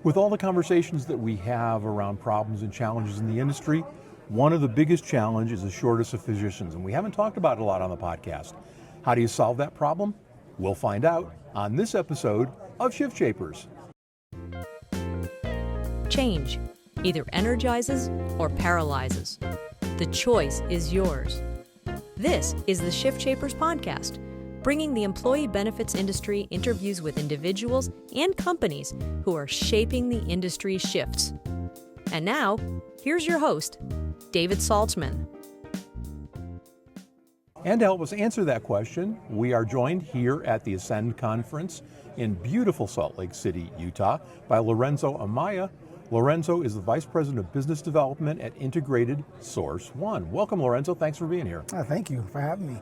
With all the conversations that we have around problems and challenges in the industry, one of the biggest challenges is a shortage of physicians, and we haven't talked about it a lot on the podcast. How do you solve that problem? We'll find out on this episode of ShiftShapers. Change either energizes or paralyzes. The choice is yours. This is the ShiftShapers podcast, bringing the employee benefits industry interviews with individuals and companies who are shaping the industry's shifts. And now, here's your host, David Saltzman. And to help us answer that question, we are joined here at the Ascend Conference in beautiful Salt Lake City, Utah, by Lorenzo Amaya. Lorenzo is the Vice President of Business Development at Integrated Source One. Welcome, Lorenzo. Thanks for being here. Thank you for having me.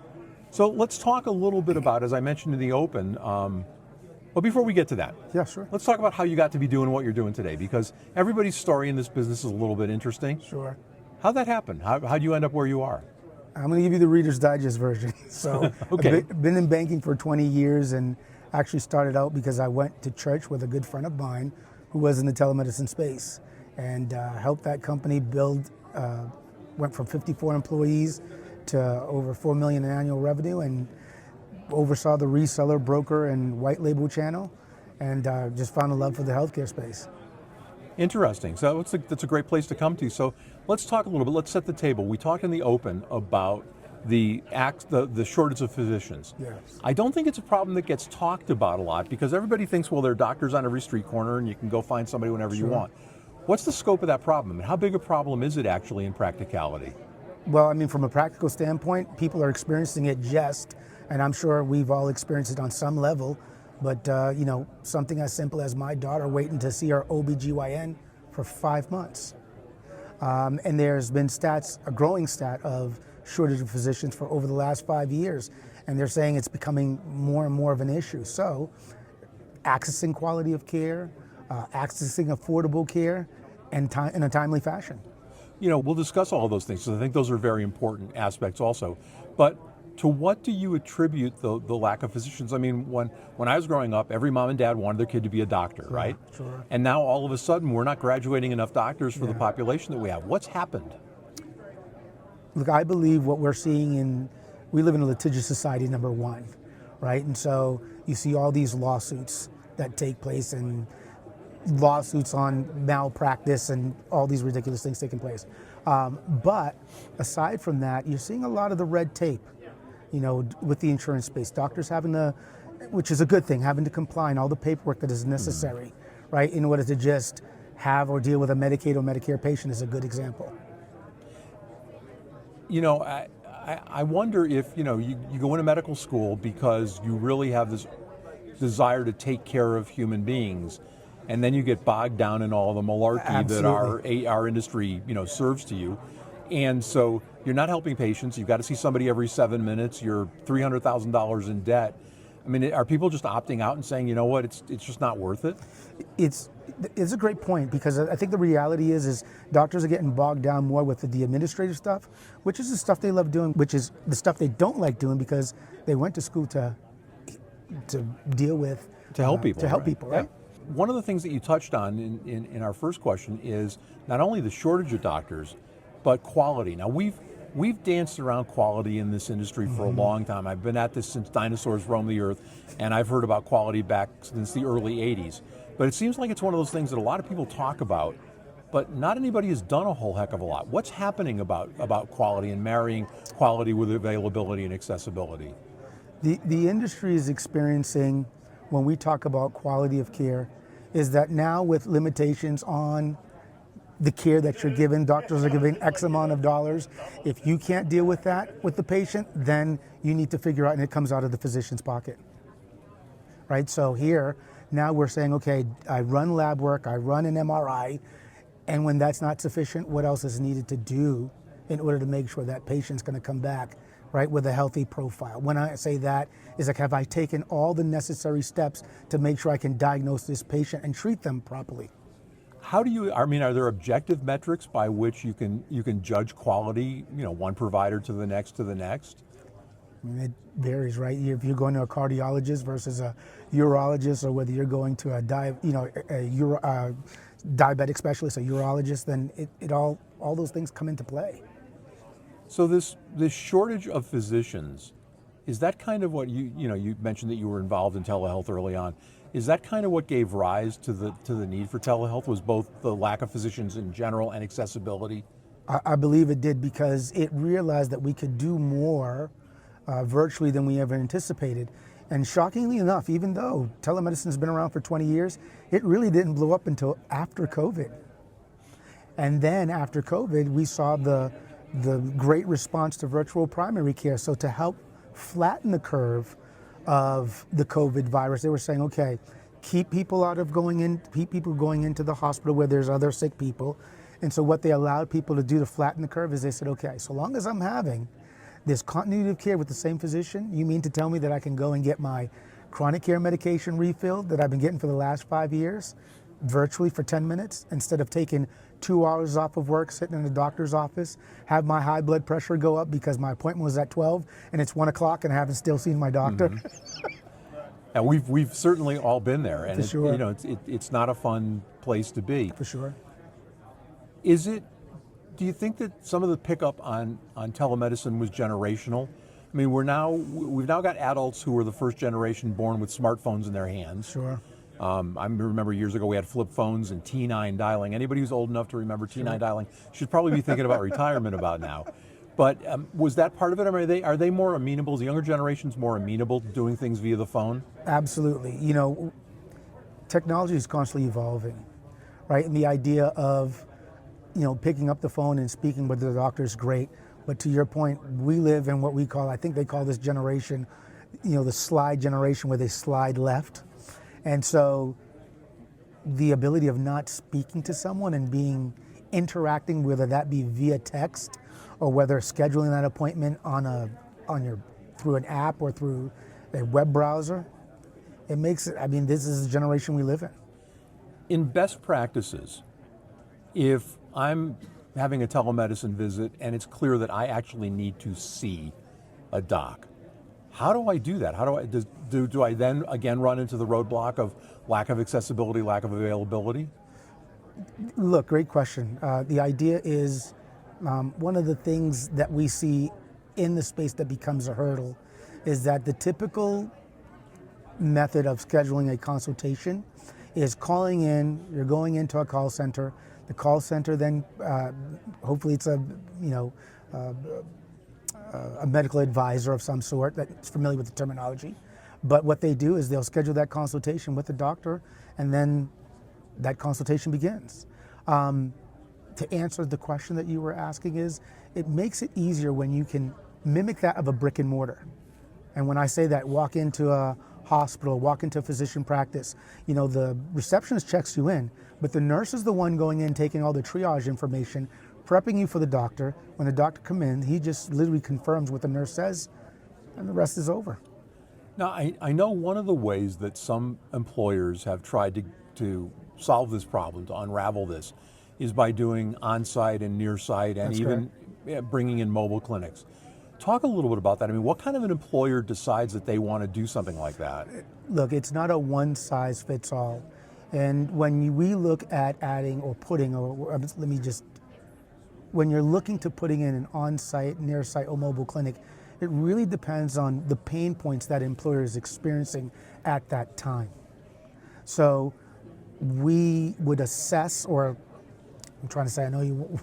So let's talk a little bit about, as I mentioned in the open, well, before we get to that, Yeah, sure. let's talk about how you got to be doing what you're doing today, because everybody's story in this business is a little bit interesting. Sure. How'd that happen? How'd you end up where you are? I'm going to give you the Reader's Digest version. So Okay. I've been in banking for 20 years and actually started out because I went to church with a good friend of mine who was in the telemedicine space and helped that company build, went from 54 employees to over $4 million in annual revenue, and oversaw the reseller, broker, and white label channel, and just found a love for the healthcare space. Interesting. So that's a great place to come to. So let's talk a little bit. Let's set the table. We talked in the open about the shortage of physicians. Yes. I don't think it's a problem that gets talked about a lot because everybody thinks, well, there are doctors on every street corner and you can go find somebody whenever you want. What's the scope of that problem, and how big a problem is it actually in practicality? Well, I mean, from a practical standpoint, people are experiencing it and I'm sure we've all experienced it on some level, but something as simple as my daughter waiting to see her OBGYN for 5 months. And there's been a growing stat of shortage of physicians for over the last 5 years, and they're saying it's becoming more and more of an issue. So accessing quality of care, accessing affordable care, and in a timely fashion. We'll discuss all of those things, because I think those are very important aspects also. But to what do you attribute the lack of physicians? I mean, when I was growing up, every mom and dad wanted their kid to be a doctor, right? Sure. And now all of a sudden, we're not graduating enough doctors for the population that we have. What's happened? Look, I believe what we're seeing we live in a litigious society, number one, right? And so you see all these lawsuits that take place, and lawsuits on malpractice and all these ridiculous things taking place. But aside from that, you're seeing a lot of the red tape, with the insurance space. Doctors which is a good thing, having to comply and all the paperwork that is necessary, right, in order to just have or deal with a Medicaid or Medicare patient is a good example. I wonder if, you go into medical school because you really have this desire to take care of human beings, and then you get bogged down in all the malarkey Absolutely. that our industry, serves to you. And so you're not helping patients. You've got to see somebody every 7 minutes. You're $300,000 in debt. I mean, are people just opting out and saying, you know what, it's just not worth it? It's a great point, because I think the reality is doctors are getting bogged down more with the administrative stuff, which is the stuff they love doing, which is the stuff they don't like doing because they went to school to deal with. To help people. To help right? people, right? Yeah. One of the things that you touched on in our first question is not only the shortage of doctors, but quality. Now, we've danced around quality in this industry for a long time. I've been at this since dinosaurs roamed the earth, and I've heard about quality back since the early 80s. But it seems like it's one of those things that a lot of people talk about, but not anybody has done a whole heck of a lot. What's happening about quality and marrying quality with availability and accessibility? The industry is experiencing, when we talk about quality of care, is that now with limitations on the care that you're given, doctors are giving X amount of dollars. If you can't deal with that with the patient, then you need to figure out, and it comes out of the physician's pocket, right? So here, now we're saying, okay, I run lab work, I run an MRI, and when that's not sufficient, what else is needed to do in order to make sure that patient's gonna come back, right, with a healthy profile? When I say that, is like, have I taken all the necessary steps to make sure I can diagnose this patient and treat them properly? How do you, are there objective metrics by which you can judge quality, one provider to the next? I mean, it varies, right? If you're going to a cardiologist versus a urologist, or whether you're going to a diabetic specialist, a urologist, then all those things come into play. So this shortage of physicians, is that kind of what you mentioned that you were involved in telehealth early on? Is that kind of what gave rise to the need for telehealth? Was both the lack of physicians in general and accessibility? I believe it did, because it realized that we could do more virtually than we ever anticipated. And shockingly enough, even though telemedicine has been around for 20 years, it really didn't blow up until after COVID. And then after COVID, we saw the great response to virtual primary care. So to help flatten the curve of the COVID virus, they were saying, okay, keep people going into the hospital where there's other sick people. And so what they allowed people to do to flatten the curve is they said, okay, so long as I'm having this continuity of care with the same physician, you mean to tell me that I can go and get my chronic care medication refilled that I've been getting for the last 5 years virtually for 10 minutes, instead of taking 2 hours off of work, sitting in the doctor's office, have my high blood pressure go up because my appointment was at 12 and it's 1 o'clock and I haven't still seen my doctor? Mm-hmm. And we've certainly all been there, and sure. It's not a fun place to be. For sure. Do you think that some of the pickup on telemedicine was generational? I mean, we've now got adults who were the first generation born with smartphones in their hands. Sure. I remember years ago we had flip phones and T9 dialing. Anybody who's old enough to remember T9 dialing should probably be thinking about retirement about now. But was that part of it? I mean, are they more amenable? Is the younger generations more amenable to doing things via the phone? Absolutely. Technology is constantly evolving, right? And the idea of picking up the phone and speaking with the doctor is great. But to your point, we live in what we call, I think they call this generation, the slide generation, where they slide left. And so the ability of not speaking to someone and interacting, whether that be via text or whether scheduling that appointment through an app or through a web browser, this is the generation we live in. In best practices, if I'm having a telemedicine visit and it's clear that I actually need to see a doc, how do I do that? Do I then again run into the roadblock of lack of accessibility, lack of availability? Look, great question. The idea is one of the things that we see in the space that becomes a hurdle is that the typical method of scheduling a consultation is calling in. You're going into a call center. The call center then, hopefully it's a medical advisor of some sort that's familiar with the terminology. But what they do is they'll schedule that consultation with the doctor, and then that consultation begins. To answer the question that you were asking, it makes it easier when you can mimic that of a brick and mortar. And when I say that, walk into a hospital, walk into a physician practice, the receptionist checks you in, but the nurse is the one going in, taking all the triage information, prepping you for the doctor. When the doctor comes in, he just literally confirms what the nurse says, and the rest is over. Now, I know one of the ways that some employers have tried to solve this problem, to unravel this, is by doing on-site and near-site and even bringing in mobile clinics. Talk a little bit about that. I mean, what kind of an employer decides that they want to do something like that? Look, it's not a one-size-fits-all. And when we look at adding or putting, when you're looking to putting in an on-site, near-site, or mobile clinic, it really depends on the pain points that employer is experiencing at that time. So we would assess, or I'm trying to say, I know you,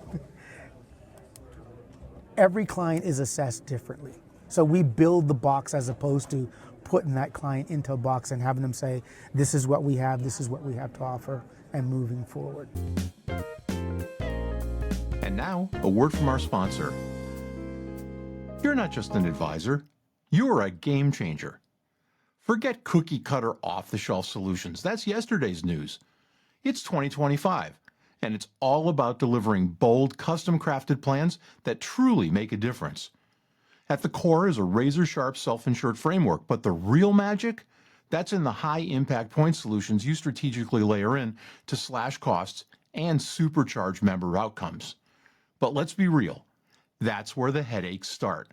every client is assessed differently. So we build the box as opposed to putting that client into a box and having them say, this is what we have to offer, and moving forward. And now, a word from our sponsor. You're not just an advisor, you're a game changer. Forget cookie cutter off-the-shelf solutions. That's yesterday's news. It's 2025, and it's all about delivering bold, custom-crafted plans that truly make a difference. At the core is a razor-sharp self-insured framework, but the real magic? That's in the high-impact point solutions you strategically layer in to slash costs and supercharge member outcomes. But let's be real, that's where the headaches start.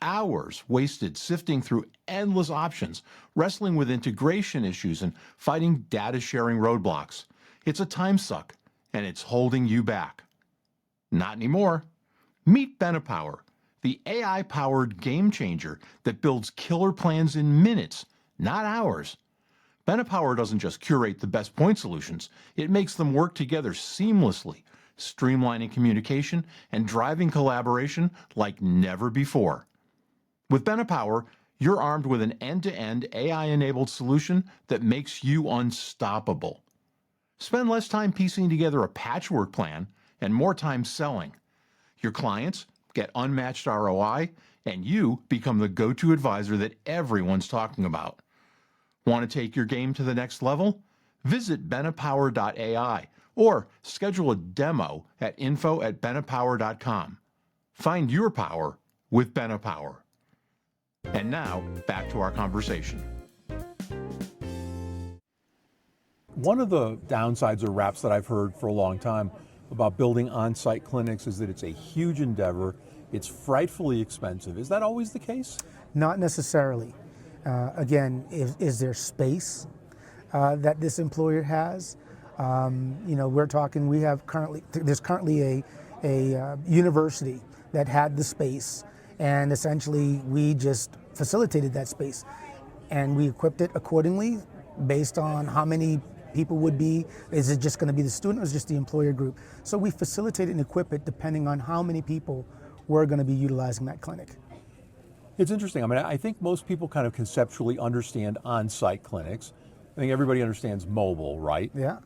hours wasted sifting through endless options, wrestling with integration issues, and fighting data sharing roadblocks. It's a time suck, and it's holding you back. Not anymore. Meet BenePower, the AI-powered game changer that builds killer plans in minutes, not hours. BenePower doesn't just curate the best point solutions, it makes them work together seamlessly, streamlining communication and driving collaboration like never before. With BenePower, you're armed with an end-to-end AI-enabled solution that makes you unstoppable. Spend less time piecing together a patchwork plan and more time selling. Your clients get unmatched ROI, and you become the go-to advisor that everyone's talking about. Want to take your game to the next level? Visit BenePower.ai or schedule a demo at info@benepower.com. Find your power with BenePower. And now, back to our conversation. One of the downsides or raps that I've heard for a long time about building on-site clinics is that it's a huge endeavor, it's frightfully expensive. Is that always the case? Not necessarily. Again, is there space that this employer has? We're talking, there's currently a university that had the space, and essentially we just facilitated that space. And we equipped it accordingly based on how many people would be. Is it just going to be the student or is it just the employer group? So we facilitate and equip it depending on how many people were going to be utilizing that clinic. It's interesting. I mean, I think most people kind of conceptually understand on-site clinics. I think everybody understands mobile, right? Yeah.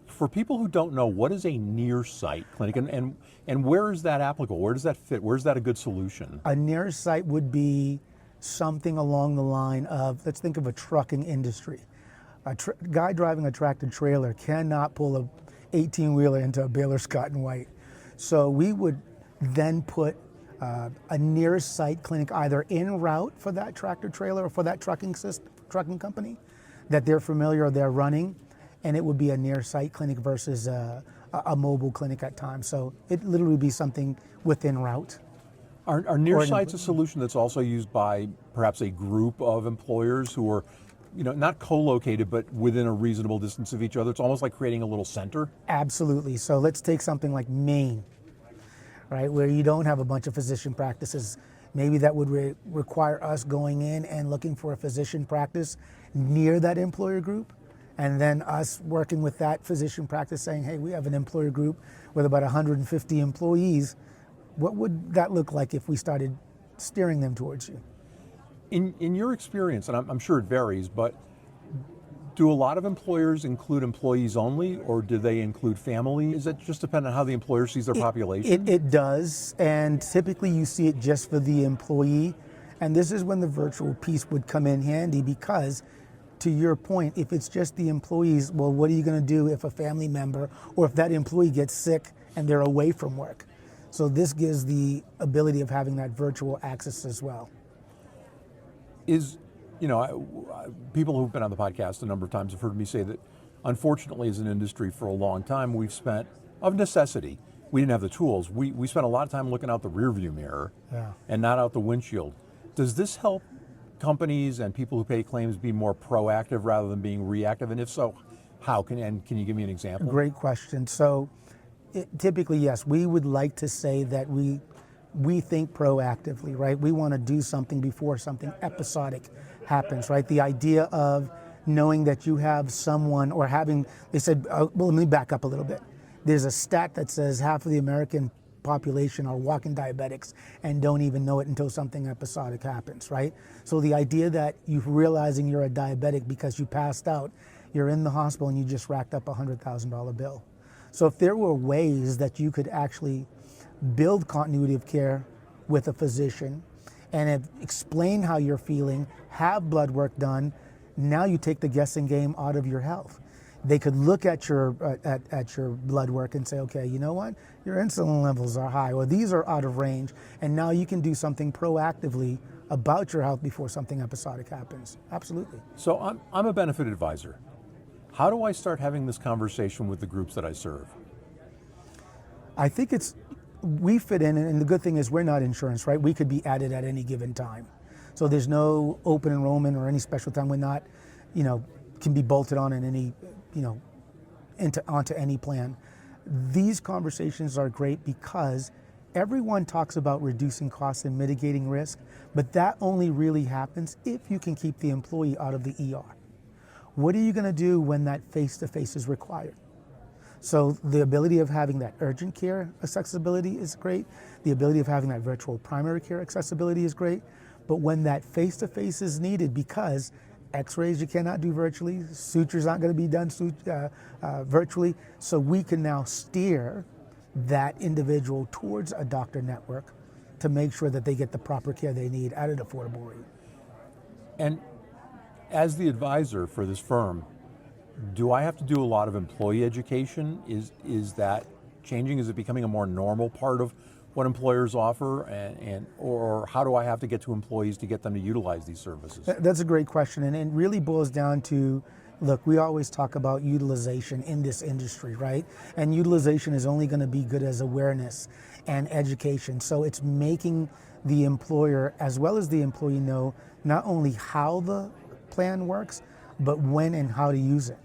For people who don't know, what is a near-site clinic and where is that applicable? Where does that fit? Where is that a good solution? A near-site would be something along the line of, let's think of a trucking industry. A guy driving a tractor trailer cannot pull a 18-wheeler into a Baylor Scott and White. So we would then put a nearest site clinic either en route for that tractor trailer or for that trucking company that they're familiar or they're running, and it would be a near site clinic versus a mobile clinic at times. So it literally would be something within route. Are near sites a solution that's also used by perhaps a group of employers who are, not co-located, but within a reasonable distance of each other? It's almost like creating a little center? Absolutely. So let's take something like Maine, right, where you don't have a bunch of physician practices. Maybe that would require us going in and looking for a physician practice near that employer group, and then us working with that physician practice saying, hey, we have an employer group with about 150 employees. What would that look like if we started steering them towards you? In your experience, and I'm sure it varies, but do a lot of employers include employees only, or do they include family? Is it just depend on how the employer sees their population? It does, and typically you see it just for the employee, and this is when the virtual piece would come in handy because, to your point, if it's just the employees, well, what are you going to do if a family member or if that employee gets sick and they're away from work? So this gives the ability of having that virtual access as well. People who've been on the podcast a number of times have heard me say that, unfortunately, as an industry for a long time, we've spent, of necessity, we didn't have the tools. We spent a lot of time looking out the rearview mirror and not out the windshield. Does this help companies and people who pay claims be more proactive rather than being reactive? And if so, how? Can you give me an example? Great question. So typically, yes, we would like to say that we think proactively, right? We want to do something before something episodic happens, right? The idea of knowing that you have someone or having, they said, well, let me back up a little bit. There's a stat that says half of the American population are walking diabetics and don't even know it until something episodic happens, right? So the idea that you realizing you're a diabetic because you passed out, you're in the hospital and you just racked up a $100,000 bill. So if there were ways that you could actually build continuity of care with a physician and explain how you're feeling, have blood work done, now you take the guessing game out of your health. They could look at your blood work and say, okay, you know what? Your insulin levels are high, or these are out of range, and now you can do something proactively about your health before something episodic happens. Absolutely. So I'm a benefit advisor. How do I start having this conversation with the groups that I serve? I think it's we fit in, and the good thing is we're not insurance, right? We could be added at any given time. So there's no open enrollment or any special time. We're not, can be bolted on in any, onto any plan. These conversations are great because everyone talks about reducing costs and mitigating risk, but that only really happens if you can keep the employee out of the ER. What are you going to do when that face-to-face is required? So the ability of having that urgent care accessibility is great. The ability of having that virtual primary care accessibility is great. But when that face-to-face is needed, because x-rays you cannot do virtually, sutures aren't going to be done virtually, so we can now steer that individual towards a doctor network to make sure that they get the proper care they need at an affordable rate. And as the advisor for this firm, do I have to do a lot of employee education? Is that changing? Is it becoming a more normal part of what employers offer, or how do I have to get to employees to get them to utilize these services? That's a great question, and it really boils down to, look, we always talk about utilization in this industry, right? And utilization is only going to be good as awareness and education. So it's making the employer as well as the employee know not only how the plan works, but when and how to use it.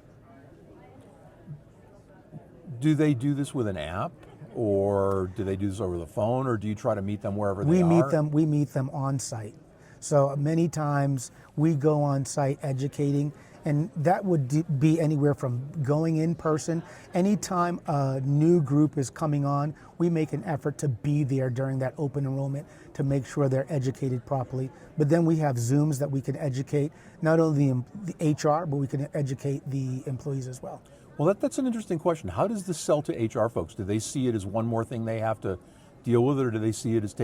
Do they do this with an app, or do they do this over the phone, or do you try to meet them wherever they are? We meet them on site. So many times we go on site educating, and that would be anywhere from going in person. Anytime a new group is coming on, we make an effort to be there during that open enrollment to make sure they're educated properly. But then we have Zooms that we can educate not only the HR, but we can educate the employees as well. Well, that's an interesting question. How does this sell to HR folks? Do they see it as one more thing they have to deal with, or do they see it as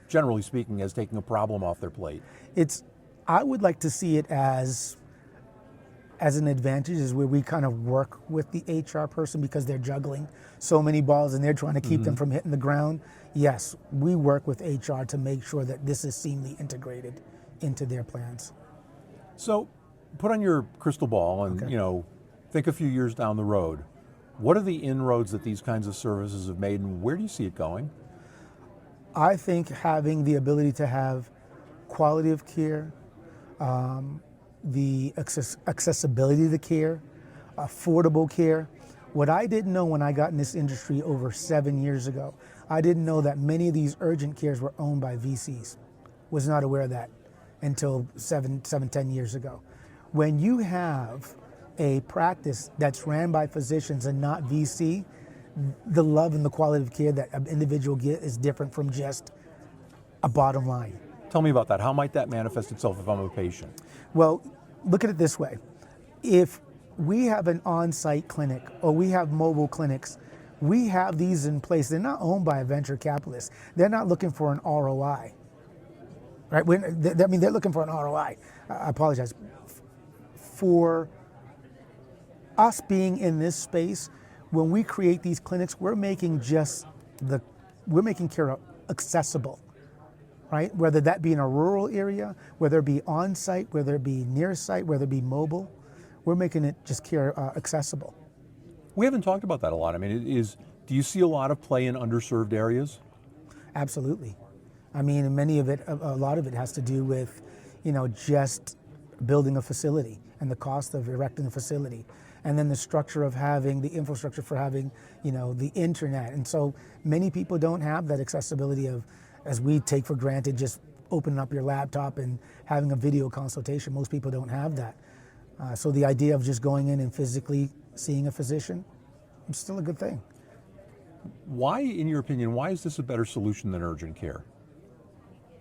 generally speaking, as taking a problem off their plate? I would like to see it as an advantage, is where we kind of work with the HR person because they're juggling so many balls and they're trying to keep them from hitting the ground. Yes, we work with HR to make sure that this is seamlessly integrated into their plans. So put on your crystal ball and, think a few years down the road. What are the inroads that these kinds of services have made, and where do you see it going? I think having the ability to have quality of care, the accessibility to the care, affordable care. What I didn't know when I got in this industry over 7 years ago, I didn't know that many of these urgent cares were owned by VCs. Was not aware of that until 10 years ago. When you have a practice that's ran by physicians and not VC, the love and the quality of care that an individual gets is different from just a bottom line. Tell me about that. How might that manifest itself if I'm a patient? Well, look at it this way. If we have an on-site clinic or we have mobile clinics, we have these in place. They're not owned by a venture capitalist. They're not looking for an ROI, right? They're looking for an ROI. I apologize. For us being in this space, when we create these clinics, we're making care accessible. Right? Whether that be in a rural area, whether it be on-site, whether it be near-site, whether it be mobile, we're making it just care accessible. We haven't talked about that a lot. I mean, do you see a lot of play in underserved areas? Absolutely. I mean, a lot of it has to do with, just building a facility and the cost of erecting a facility, and then the structure of having the infrastructure for having, the internet. And so many people don't have that accessibility of, as we take for granted, just opening up your laptop and having a video consultation. Most people don't have that. So the idea of just going in and physically seeing a physician, it's still a good thing. Why, in your opinion, why is this a better solution than urgent care?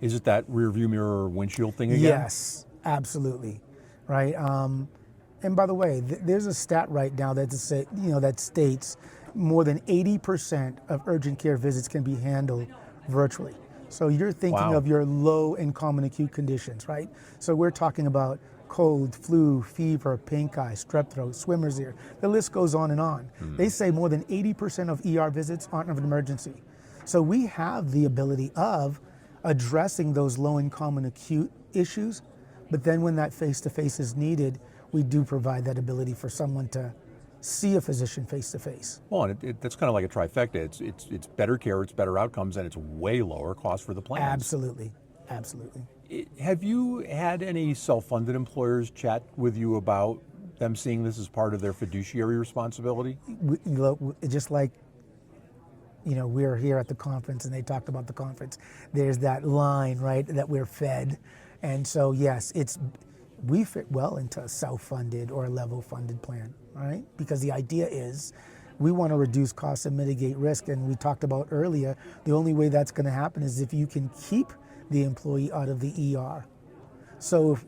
Is it that rear view mirror windshield thing again? Yes, absolutely. Right. And by the way, there's a stat right now that states more than 80% of urgent care visits can be handled virtually. So you're thinking of your low and common acute conditions, right? So we're talking about cold, flu, fever, pink eye, strep throat, swimmer's ear. The list goes on and on. They say more than 80% of ER visits aren't of an emergency. So we have the ability of addressing those low and common acute issues, but then when that face-to-face is needed, we do provide that ability for someone to see a physician face to face. Well, and that's kind of like a trifecta. It's better care, it's better outcomes, and it's way lower cost for the plans. Absolutely, absolutely. Have you had any self-funded employers chat with you about them seeing this as part of their fiduciary responsibility? Just like, we were here at the conference and they talked about the conference. There's that line, right, that we're fed. And so, yes, we fit well into a self-funded or a level-funded plan, right? Because the idea is we want to reduce costs and mitigate risk. And we talked about earlier, the only way that's going to happen is if you can keep the employee out of the ER. So if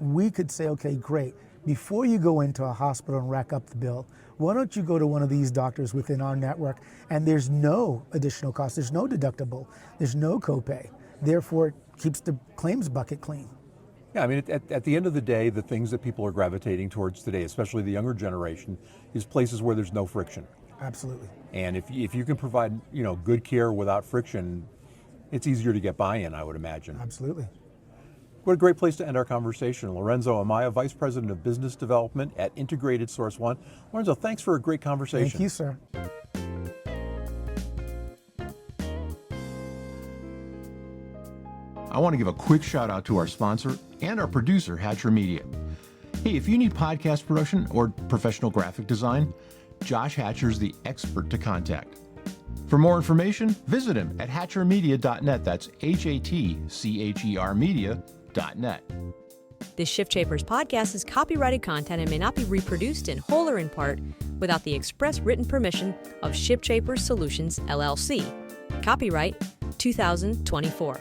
we could say, okay, great, before you go into a hospital and rack up the bill, why don't you go to one of these doctors within our network, and there's no additional cost, there's no deductible, there's no copay. Therefore, it keeps the claims bucket clean. Yeah, I mean, at the end of the day, the things that people are gravitating towards today, especially the younger generation, is places where there's no friction. Absolutely. And if you can provide, good care without friction, it's easier to get buy-in, I would imagine. Absolutely. What a great place to end our conversation. Lorenzo Amaya, Vice President of Business Development at Integrated Source One. Lorenzo, thanks for a great conversation. Thank you, sir. I want to give a quick shout out to our sponsor and our producer, Hatcher Media. Hey, if you need podcast production or professional graphic design, Josh Hatcher's the expert to contact. For more information, visit him at hatchermedia.net. That's HATCHER media.net. This ShiftShapers podcast is copyrighted content and may not be reproduced in whole or in part without the express written permission of ShiftShapers Solutions, LLC. Copyright 2024.